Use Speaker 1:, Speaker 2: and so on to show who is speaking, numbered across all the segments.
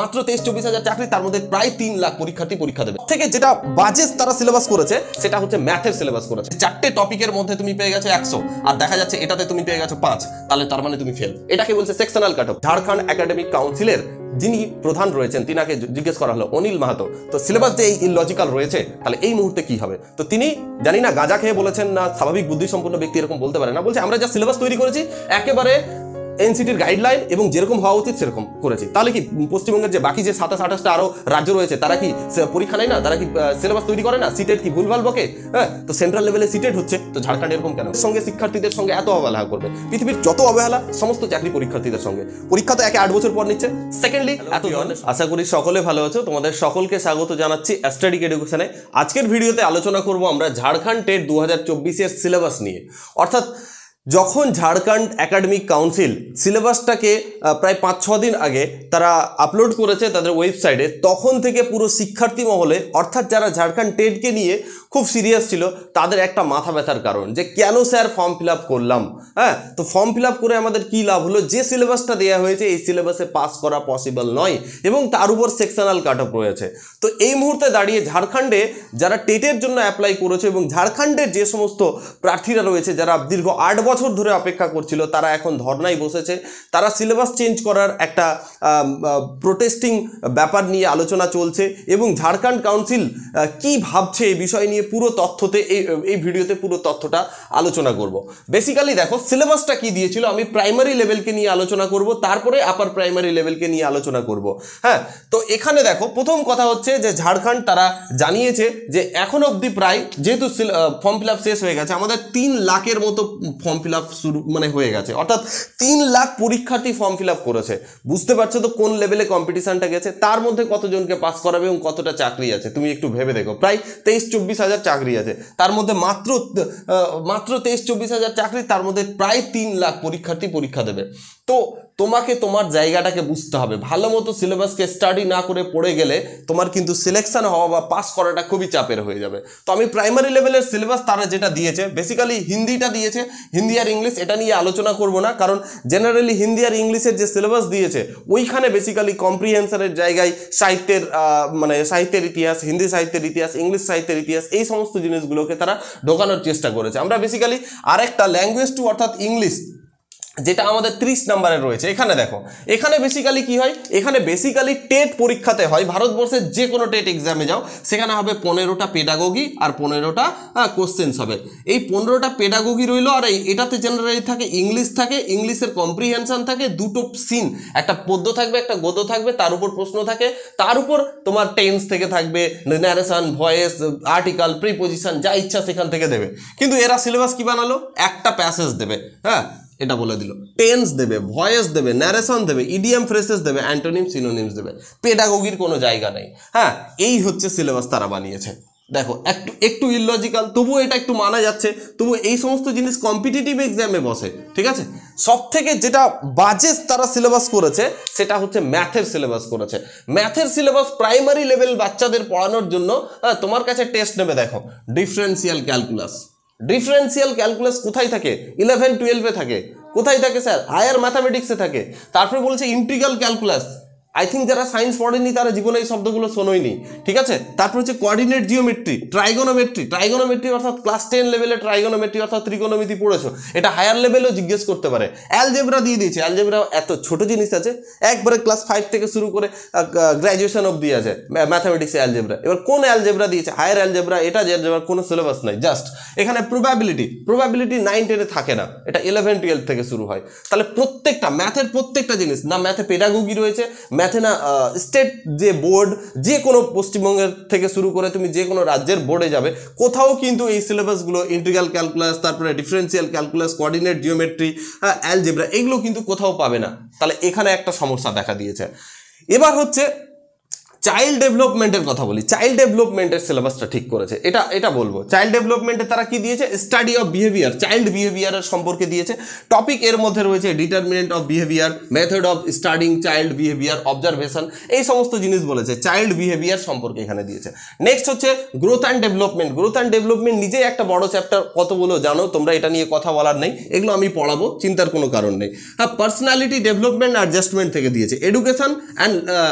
Speaker 1: মাত্র 23-24 হাজার চাকরি, তার মধ্যে প্রায় 3 লাখ পরীক্ষার্থী পরীক্ষা দেবে। থেকে যেটা বাজে তারা সিলেবাস করেছে সেটা হচ্ছে ম্যাথের সিলেবাস করেছে। 4টে টপিকের মধ্যে তুমি পেয়ে গেছো 100, আর দেখা যাচ্ছে এটাতে তুমি পেয়ে গেছো 5, তাহলে তার মানে তুমি ফেল। এটাকে বলছে sectional cut off. Jharkhand academic কাউন্সিলের যিনি প্রধান রয়েছেন তিনাকে জিজ্ঞেস করা হলো, অনিল মাহাতো, তো সিলেবাস যে এই ইললজিক্যাল রয়েছে তাহলে এই মুহূর্তে কি হবে? তো তিনি জানি না গাঁজা খেয়ে বলেছেন না স্বাভাবিক বুদ্ধি সম্পন্ন ব্যক্তি এরকম বলতে পারে না, বলছে আমরা যা সিলেবাস তৈরি করেছি একেবারে এনসিটির গাইডলাইন এবং যেরকম হওয়া উচিত সেরকম করেছি। তাহলে কি পশ্চিমবঙ্গের যে বাকি যে 27-28টা আরো রাজ্য রয়েছে তারা কি পরীক্ষা নেয় না? তারা কি সিলেবাস তৈরি করে না? সিটেট কি ভুলভাল বকে? হ্যাঁ, তো সেন্ট্রাল লেভেলে সিটেট হচ্ছে, তো ঝাড়খণ্ড এরকম কেন? সঙ্গে শিক্ষার্থীদের সঙ্গে এত অবহেলা করবে? পৃথিবীর যত অবহেলা সমস্ত চাকরি পরীক্ষার্থীদের সঙ্গে। পরীক্ষা তো 8 বছর পর নিচ্ছে। সেকেন্ডলি এত আশা করি সকলে ভালো আছো। তোমাদের সকলকে স্বাগত জানাচ্ছি স্টাডিক এডুকেশনে। আজকের ভিডিওতে আলোচনা করব আমরা ঝাড়খণ্ড টেট 2024 এর সিলেবাস নিয়ে। অর্থাৎ যখন ঝাড়খণ্ড একাডেমিক কাউন্সিল সিলেবাসটাকে প্রায় 5-6 দিন আগে তারা আপলোড করেছে তাদের ওয়েবসাইটে, তখন থেকে পুরো শিক্ষার্থী মহলে অর্থাৎ যারা ঝাড়খণ্ড টেটকে নিয়ে খুব সিরিয়াস ছিল তাদের একটা মাথা ব্যথার কারণ যে কেন স্যার ফর্ম ফিল আপ করলাম। হ্যাঁ, তো ফর্ম ফিল আপ করে আমাদের কি লাভ হলো? যে সিলেবাসটা দেওয়া হয়েছে এই সিলেবাসে পাস করা পসিবল নয় এবং তার উপর সেকশনাল কাট অফ রয়েছে। তো এই মুহূর্তে দাঁড়িয়ে ঝাড়খণ্ডে যারা টেটের জন্য অ্যাপ্লাই করেছে এবং ঝাড়খণ্ডের যে সমস্ত প্রার্থীরা রয়েছে যারা দীর্ঘ 8 বছর ধরে অপেক্ষা করছিল তারা এখন ধর্নায় বসেছে। তারা সিলেবাস চেঞ্জ করার একটা প্রোটেস্টিং ব্যাপার নিয়ে আলোচনা চলছে এবং ঝাড়খণ্ড কাউন্সিল কি ভাবছে এই বিষয় নিয়ে পুরো তথ্যতে এই ভিডিওতে পুরো তথ্যটা আলোচনা করব। বেসিক্যালি দেখো সিলেবাসটা কি দিয়েছিল, আমি প্রাইমারি লেভেলকে নিয়ে আলোচনা করব, তারপরে আপার প্রাইমারি লেভেলকে নিয়ে আলোচনা করব। হ্যাঁ, তো এখানে দেখো প্রথম কথা হচ্ছে যে ঝাড়খণ্ড তারা জানিয়েছে যে এখন অবধি প্রায় যেহেতু ফর্ম ফিল আপ শেষ হয়ে গেছে, আমাদের 3 লাখের মতো ফর্ম ফিল আপ শুরু হয়ে গেছে, অর্থাৎ 3 লাখ পরীক্ষার্থী ফর্ম ফিল আপ করেছে। বুঝতে পারছো তো কোন লেভেলে কম্পিটিশনটা গেছে? তার মধ্যে কতজনকে পাস করাবে এবং কতটা চাকরি আছে তুমি একটু ভেবে দেখো। প্রায় 23-24 হাজার চাকরি আছে, তার মধ্যে মাত্র 23-24 হাজার চাকরি, তার মধ্যে প্রায় 3 লাখ পরীক্ষার্থী পরীক্ষা দেবে। তো তোমাকে তোমার জায়গাটাকে বুঝতে হবে। ভালো মতো সিলেবাসকে স্টাডি না করে পড়ে গেলে তোমার কিন্তু সিলেকশন হওয়া বা পাস করাটা খুবই চাপের হয়ে যাবে। তো আমি প্রাইমারি লেভেলের সিলেবাস তারা যেটা দিয়েছে, বেসিক্যালি হিন্দিটা দিয়েছে, হিন্দি আর ইংলিশ এটা নিয়ে আলোচনা করব না, কারণ জেনারেলি হিন্দি আর ইংলিশের যে সিলেবাস দিয়েছে ওইখানে বেসিক্যালি কম্প্রিহেনশনের জায়গায় সাহিত্যের সাহিত্যের ইতিহাস, হিন্দি সাহিত্যের ইতিহাস, ইংলিশ সাহিত্যের ইতিহাস, এই সমস্ত জিনিসগুলোকে তারা ঢোকানোর চেষ্টা করেছে। আমরা বেসিক্যালি আরেকটা ল্যাঙ্গুয়েজ টু অর্থাৎ ইংলিশ যেটা আমাদের 30 নম্বরের রয়েছে, এখানে দেখো এখানে বেসিক্যালি কি হয়, এখানে বেসিক্যালি টেট পরীক্ষাতে হয়, ভারতবর্ষের যে কোনো টেট এক্সামে যাও সেখানে হবে 15টা পেডাগোগি আর 15টা কোশ্চেন্স হবে। এই 15টা পেডাগোগি রইলো, আর এটাতে জেনারেলি থাকে ইংলিশ, থাকে ইংলিশের কম্প্রিহেনশন থাকে, দুটো সিন, একটা পদ্য থাকবে একটা গদ্য থাকবে, তার উপর প্রশ্ন থাকে, তার উপর তোমার টেন্স থেকে থাকবে, ন্যারেশন, ভয়েস, আর্টিকেল, প্রিপোজিশন, যা ইচ্ছা সেখান থেকে দেবে। কিন্তু এরা সিলেবাস কি বানালো, একটা প্যাসেজ দেবে, হ্যাঁ এটা বলে দিল, টেন্স দেবে, ভয়েস দেবে, ন্যারেশন দেবে, ইডিয়াম ফ্রেসেস দেবে, অ্যান্টোনিম সিনোনিমস দেবে, পেডাগোগির কোনো জায়গা নেই। হ্যাঁ, এই হচ্ছে সিলেবাস তারা বানিয়েছে। দেখো একটু ইললজিক্যাল, তবুও এটা একটু মানা যাচ্ছে, তবুও এই সমস্ত জিনিস কম্পিটিটিভ এক্সামে বসে, ঠিক আছে। সব থেকে যেটা বাজে তারা সিলেবাস করেছে সেটা হচ্ছে ম্যাথের সিলেবাস করেছে। ম্যাথের সিলেবাস প্রাইমারি লেভেল বাচ্চাদের পড়ানোর জন্য তোমার কাছে টেস্ট নেবে, দেখো ডিফারেন্সিয়াল ক্যালকুলাস। ডিফারেন্সিয়াল ক্যালকুলাস কোথায় থাকে? 11-12 থাকে। কোথায় থাকে স্যার? হায়ার ম্যাথামেটিক্সে থাকে। তারপরে বলছে ইন্টিগ্রাল ক্যালকুলাস, আই থিঙ্ক যারা সায়েন্স পড়েনি তারা জীবনে এই শব্দগুলো শোনোইনি, ঠিক আছে। তারপর হচ্ছে কোঅর্ডিনেট জিওমেট্রি, ট্রাইগোনোমেট্রি অর্থাৎ ক্লাস 10 লেভেলে ট্রাইগোনোমেট্রি অর্থাৎ ত্রিকোণমিতি পড়েছো, এটা হায়ার লেভেলেও জিজ্ঞেস করতে পারে। অ্যালজেব্রা দিয়ে দিয়েছে, অ্যালজেব্রা এত ছোট জিনিস আছে, একবারে ক্লাস 5 থেকে শুরু করে গ্র্যাজুয়েশন অবধি আছে ম্যাথামেটিক্সে অ্যালজেব্রা। এবার কোন অ্যালজেব্রা দিয়েছে? হায়ার অ্যালজেব্রা, এটা অ্যালজেব্রার কোনো সিলেবাস নাই। জাস্ট এখানে প্রবাবিলিটি 9-10-এ থাকে না, এটা 11-12 থেকে শুরু হয়। তাহলে প্রত্যেকটা ম্যাথের প্রত্যেকটা জিনিস না, ম্যাথে পেডাগোগি রয়েছে, ম্যাথে না স্টেট যে বোর্ড, যে কোনো পশ্চিমবঙ্গের থেকে শুরু করে তুমি যে কোনো রাজ্যের বোর্ডে যাবে, কোথাও কিন্তু এই সিলেবাসগুলো ইন্টিগ্রাল ক্যালকুলাস, তারপরে differential calculus, coordinate geometry, algebra, এগুলো কিন্তু কোথাও পাবে না। তাহলে এখানে একটা সমস্যা দেখা দিয়েছে। এবার হচ্ছে চাইল্ড ডেভেলপমেন্টের কথা বলি, চাইল্ড ডেভেলপমেন্টের সিলেবাসটা ঠিক করেছে, এটা বলবো। চাইল্ড ডেভেলপমেন্টে তারা কি দিয়েছে, স্টাডি অফ বিহেভিয়ার, চাইল্ড বিহেভিয়ারের সম্পর্কে দিয়েছে। টপিক এর মধ্যে রয়েছে determinant of behaviour, method of studying child behaviour, observation, এই সমস্ত জিনিস বলেছে। চাইল্ড বিহেভিয়ার সম্পর্কে এখানে দিয়েছে। নেক্সট হচ্ছে growth and development. Growth and development নিজেই একটা বড় চ্যাপ্টার, কতগুলো জানো তোমরা, এটা নিয়ে কথা বলার নেই, এগুলো আমি পড়াবো, চিন্তার কোনো কারণ নেই। হ্যাঁ, পার্সোনালিটি ডেভেলপমেন্ট অ্যাডজাস্টমেন্ট থেকে দিয়েছে। এডুকেশন অ্যান্ড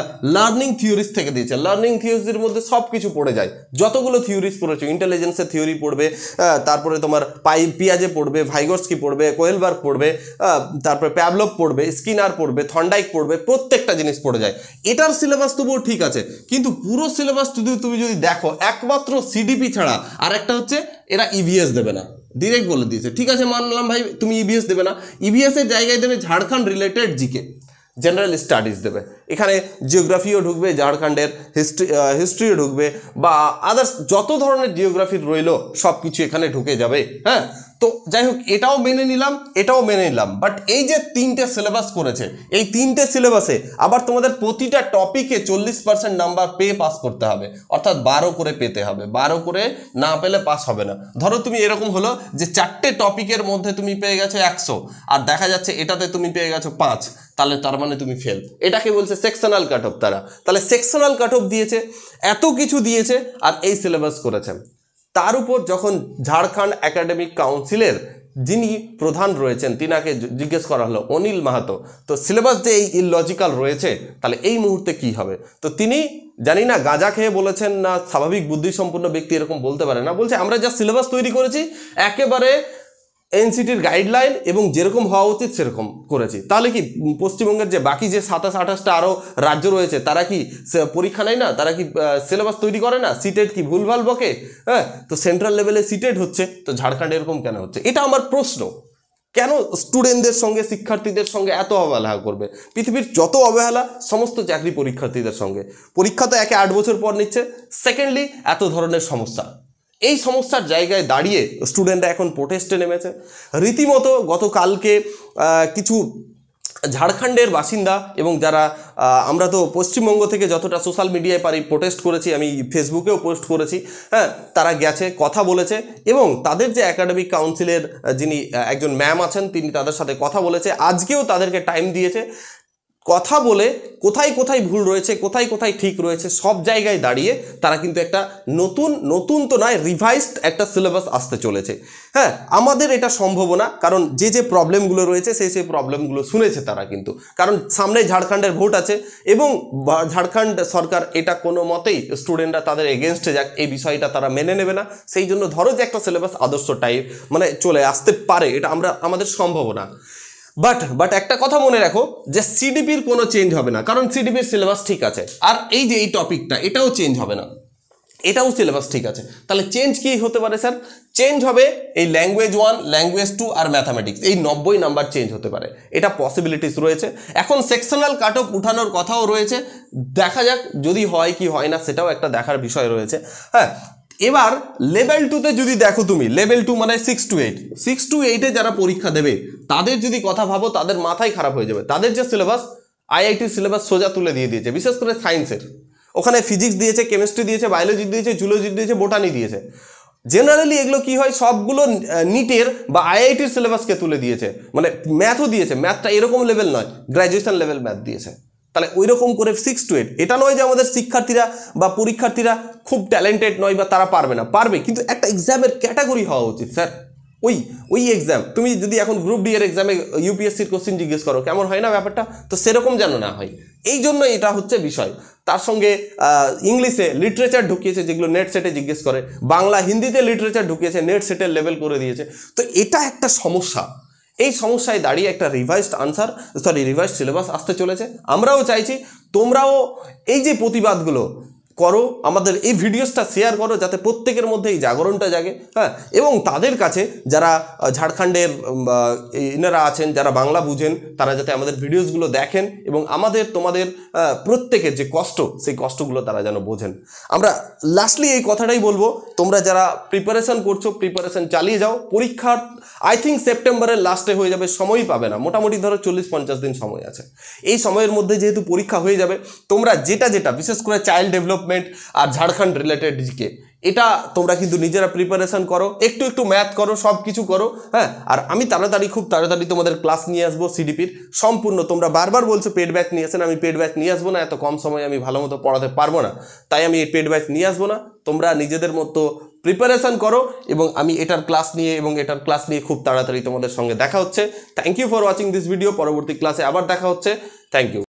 Speaker 1: লার্নিং থিওরিজ থেকে দিয়েছে। লার্নিং থিওরিজের মধ্যে সব কিছু পড়ে যায়, যতগুলো থিওরিজ পড়েছো, ইন্টেলিজেন্সের থিওরি পড়বে, তারপরে তোমার পিয়াজে পড়বে, ভাইগোটস্কি পড়বে, কোয়েলবার্গ পড়বে, তারপরে প্যাভলভ পড়বে, স্কিনার পড়বে, থর্নডাইক পড়বে, প্রত্যেকটা জিনিস পড়ে যায়। এটার সিলেবাস তবুও ঠিক আছে, কিন্তু পুরো সিলেবাস তুমি যদি দেখো, একমাত্র সিডিপি ছাড়া আর একটা হচ্ছে এরা ইভিএস দেবে না, ডিরেক্ট বলে দিয়েছে। ঠিক আছে, মানলাম ভাই তুমি ইভিএস দেবে না, ইভিএস এর জায়গায় দেবে Jharkhand related GK, general studies দেবে। এখানে জিওগ্রাফিও ঢুকবে, ঝাড়খণ্ডের হিস্ট্রিও ঢুকবে, বা আদার্স যত ধরনের জিওগ্রাফি রইলো সব কিছু এখানে ঢুকে যাবে। হ্যাঁ, তো যাই হোক, এটাও মেনে নিলাম, বাট এই যে 3টে সিলেবাস করেছে, এই 3টে সিলেবাসে আবার তোমাদের প্রতিটা টপিকে 40% নাম্বার পেয়ে পাস করতে হবে, অর্থাৎ 12 করে পেতে হবে, 12 করে না পেলে পাস হবে না। ধরো তুমি এরকম হলো যে 4টে টপিকের মধ্যে তুমি পেয়ে গেছো 100, আর দেখা যাচ্ছে এটাতে তুমি পেয়ে গেছো 5, তাহলে তার মানে তুমি ফেল। এটাকে বলছে সেকশনাল কাট অফ। তাহলে সেকশনাল কাট অফ দিয়েছে, এত কিছু দিয়েছে, আর এই সিলেবাস করেছে। তার উপর যখন ঝাড়খণ্ড একাডেমিক কাউন্সিলের যিনি প্রধান রয়েছেন, তিনাকে জিজ্ঞেস করা হলো, অনিল মাহাতো, তো সিলেবাস যে এই ইললজিক্যাল রয়েছে, তাহলে এই মুহূর্তে কি হবে? তো তিনি জানি না গাঁজা খেয়ে বলেছেন না স্বাভাবিক বুদ্ধিসম্পন্ন ব্যক্তি এরকম বলতে পারে না, বলছে আমরা যা সিলেবাস তৈরি করেছি একেবারে এনসিটির গাইডলাইন এবং যেরকম হওয়া উচিত সেরকম করেছি। তাহলে কি পশ্চিমবঙ্গের যে বাকি যে 27-28টা আরও রাজ্য রয়েছে, তারা কি পরীক্ষা নেয় না? তারা কি সিলেবাস তৈরি করে না? সিটেট কি ভুলভাল বকে? হ্যাঁ, তো সেন্ট্রাল লেভেলে সিটেট হচ্ছে, তো ঝাড়খণ্ড এরকম কেন হচ্ছে? এটা আমার প্রশ্ন। কেন স্টুডেন্টদের সঙ্গে, শিক্ষার্থীদের সঙ্গে এত অবহেলা করবে? পৃথিবীর যত অবহেলা সমস্ত চাকরি পরীক্ষার্থীদের সঙ্গে। পরীক্ষা তো একে 8 বছর পর নিচ্ছে। সেকেন্ডলি, এত ধরনের সমস্যা, এই সমস্যার জায়গায় দাঁড়িয়ে স্টুডেন্টরা এখন প্রোটেস্টে নেমেছে রীতিমতো। গতকালকে কিছু ঝাড়খণ্ডের বাসিন্দা এবং যারা আমরা তো পশ্চিমবঙ্গ থেকে যতটা সোশ্যাল মিডিয়ায় পারি প্রোটেস্ট করেছি, আমি ফেসবুকেও পোস্ট করেছি, হ্যাঁ, তারা গেছে, কথা বলেছে, এবং তাদের যে একাডেমিক কাউন্সিলের যিনি একজন ম্যাম আছেন, তিনি তাদের সাথে কথা বলেছে। আজকেও তাদেরকে টাইম দিয়েছে, কথা বলে কোথায় কোথায় ভুল রয়েছে, কোথায় কোথায় ঠিক রয়েছে, সব জায়গায় দাঁড়িয়ে তারা কিন্তু একটা নতুন তো নয়, রিভাইজড একটা সিলেবাস আসতে চলেছে। হ্যাঁ, আমাদের এটা সম্ভব না, কারণ যে প্রবলেমগুলো রয়েছে সেই প্রবলেমগুলো শুনেছে তারা, কিন্তু কারণ সামনে ঝাড়খণ্ডের ভোট আছে, এবং ঝাড়খণ্ড সরকার এটা কোনো মতেই স্টুডেন্টরা তাদের এগেনস্টে যাক এই বিষয়টা তারা মেনে নেবে না। সেই জন্য ধরো যে একটা সিলেবাস আদর্শ টাইপ মানে চলে আসতে পারে, এটা আমাদের সম্ভব না। বাট একটা কথা মনে রাখো যে সিডিপির কোনো চেঞ্জ হবে না, কারণ সিডিপির সিলেবাস ঠিক আছে, আর এই যে এই টপিকটা এটাও চেঞ্জ হবে না, এটাও সিলেবাস ঠিক আছে। তাহলে চেঞ্জ কি হতে পারে স্যার? চেঞ্জ হবে এই ল্যাঙ্গুয়েজ 1, ল্যাঙ্গুয়েজ 2 আর ম্যাথামেটিক্স, এই 90 নাম্বার চেঞ্জ হতে পারে, এটা পসিবিলিটিস রয়েছে। এখন সেকশনাল কাট অফ উঠানোর কথাও রয়েছে, দেখা যাক যদি হয় কি হয় না, সেটাও একটা দেখার বিষয় রয়েছে। হ্যাঁ, এবার লেভেল 2তে যদি দেখো তুমি, লেভেল 2 মানে 6 to 8 যারা পরীক্ষা দেবে তাদের যদি কথা ভাবো, তাদের মাথায় খারাপ হয়ে যাবে। তাদের যে সিলেবাস, আইআইটির সিলেবাস সোজা তুলে দিয়ে দিয়েছে, বিশেষ করে সায়েন্সের। ওখানে ফিজিক্স দিয়েছে, কেমিস্ট্রি দিয়েছে, বায়োলজি দিয়েছে, জুলজি দিয়েছে, বোটানি দিয়েছে। জেনারেলি এগুলো কি হয়, সবগুলো নিটের বা আইআইটির সিলেবাসকে তুলে দিয়েছে, মানে ম্যাথও দিয়েছে, ম্যাথটা এরকম লেভেল নয়, গ্র্যাজুয়েশন লেভেল ম্যাথ দিয়েছে। তাহলে ওই রকম করে 6 to 8, এটা নয় যে আমাদের শিক্ষার্থীরা বা পরীক্ষার্থীরা খুব ট্যালেন্টেড নয় বা তারা পারবে না, পারবে, কিন্তু একটা এক্সামের ক্যাটাগরি হওয়া উচিত স্যার। ওই এক্সাম, তুমি যদি এখন গ্রুপ ডি এর এক্সামে ইউপিএসসির কোশ্চেন জিজ্ঞেস করো, কেমন হয় না ব্যাপারটা, তো সেরকম যেন না হয়, এই জন্য এটা হচ্ছে বিষয়। তার সঙ্গে ইংলিশে লিটারেচার ঢুকিয়েছে, যেগুলো নেট সেটে জিজ্ঞেস করে, বাংলা হিন্দিতে লিটারেচার ঢুকিয়েছে, নেট সেটের লেভেল করে দিয়েছে। তো এটা একটা সমস্যা, এই সমস্যায় দাঁড়িয়ে একটা রিভাইজড সিলেবাস আসতে চলেছে। আমরাও চাইছি তোমরাও এই যে প্রতিবাদগুলো, করো, আমাদের এই ভিডিওসটা শেয়ার করো, যাতে প্রত্যেকের মধ্যে এই জাগরণটা জাগে, হ্যাঁ। এবং তাদের কাছে যারা ঝাড়খণ্ডের ইনারা আছেন, যারা বাংলা বুঝেন, তারা যাতে আমাদের ভিডিওসগুলো দেখেন এবং আমাদের তোমাদের প্রত্যেকের যে কষ্ট, সেই কষ্টগুলো তারা যেন বোঝেন। আমরা লাস্টলি এই কথাটাই বলবো, তোমরা যারা প্রিপারেশন করছো, প্রিপারেশন চালিয়ে যাও। পরীক্ষার আই থিঙ্ক সেপ্টেম্বরের লাস্টে হয়ে যাবে, সময়ই পাবে না, মোটামুটি ধরো 40-50 দিন সময় আছে। এই সময়ের মধ্যে যেহেতু পরীক্ষা হয়ে যাবে, তোমরা যেটা বিশেষ করে চাইল্ড ডেভেলপমেন্ট আর ঝাড়খণ্ড রিলেটেড জিকে, এটা তোমরা কিন্তু নিজেরা প্রিপারেশন করো, একটু ম্যাথ করো, সব কিছু করো, হ্যাঁ। আর আমি খুব তাড়াতাড়ি তোমাদের ক্লাস নিয়ে আসবো সিডিপির সম্পূর্ণ। তোমরা বারবার বলছো পেড ব্যাচ নিয়ে আসেন, আমি পেড ব্যাচ নিয়ে আসবো না, এত কম সময়ে আমি ভালো মতো পড়াতে পারবো না, তাই আমি এই পেড ব্যাচ নিয়ে আসবো না। তোমরা নিজেদের মতো প্রিপারেশন করো এবং আমি এটার ক্লাস নিয়ে খুব তাড়াতাড়ি তোমাদের সঙ্গে দেখা হচ্ছে। Thank you for watching this video. পরবর্তী ক্লাসে আবার দেখা হচ্ছে। Thank you.